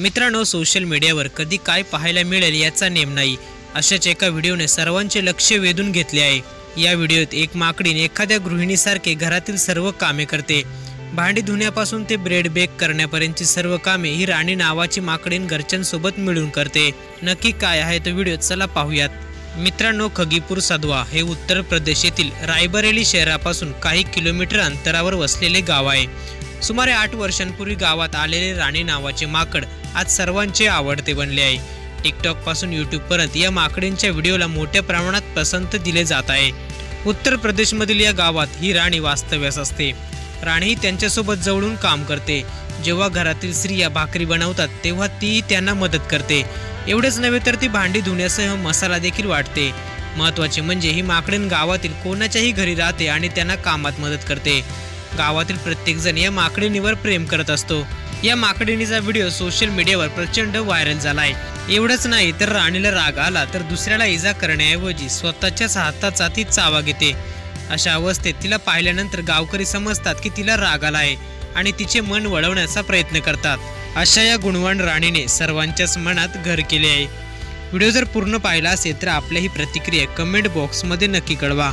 मित्रांनो, सोशल मीडियावर कधी काय पाहायला मिळेल याचा नेम नाही, अशाच एका व्हिडिओने सर्वांचे लक्ष वेधून घेतले आहे। या व्हिडिओत एक माकडीण एखाद्या गृहिणीसारखे घरातील सर्व कामे करते। भांडी धुण्यापासून ते ब्रेड बेक करण्यापर्यंतची सर्व कामे ही राणी नावाची माकडीण घरच्यांसोबत मिळून करते। नक्की काय आहे तो व्हिडिओ, चला पाहूयात। मित्रांनो, खगीपूर सधवा हे उत्तर प्रदेश येथील रायबरेली शहरापासून काही किलोमीटर अंतरावर वसलेले गाव आहे। सुमारे 8 वर्षांपूर्वी गावात आलेले राणी नावाचे माकड आज सर्वांचे आवडते बनले आहे। टिकटॉक पासून यूट्यूब पर्यंत या माकडींच्या व्हिडिओला मोठ्या प्रमाणात पसंत दिले जात आहे। उत्तर प्रदेशमधील या गावात ही राणी वास्तव्यास असते। राणी ही त्यांच्यासोबत जवळून काम करते। जेव्हा घरातील स्त्रिया भाकरी बनवतात तेव्हा ती त्यांना मदत करते। एवढेच नव्हे तर ती भांडी धुण्यासह मसाला देखील वाटते। महत्त्वाचे म्हणजे ही माकडीण गावातील कोणाच्याही घरी राहते आणि त्यांना कामात मदत करते। गावातील प्रत्येक जण या माकडीणीवर प्रेम करत असतो। या माकडीणीचा व्हिडिओ सोशल मीडियावर प्रचंड व्हायरल झालाय। एवढंच नाही तर राणीला राग आला तर दुसऱ्याला इजा करण्याऐवजी स्वतःच्याच हाताचा ती चावा घेते। अशा अवस्थेत तिला पाहिल्यानंतर गावकरी समजतात की तिला राग आला आहे आणि तिचे मन वळवण्याचा प्रयत्न करतात। अशा या गुणवान राणीने सर्वांच्याच मनात घर केले आहे। व्हिडिओ जर पूर्ण पाहिला असेल तर आपल्या ही प्रतिक्रिया कमेंट बॉक्समध्ये नक्की कळवा।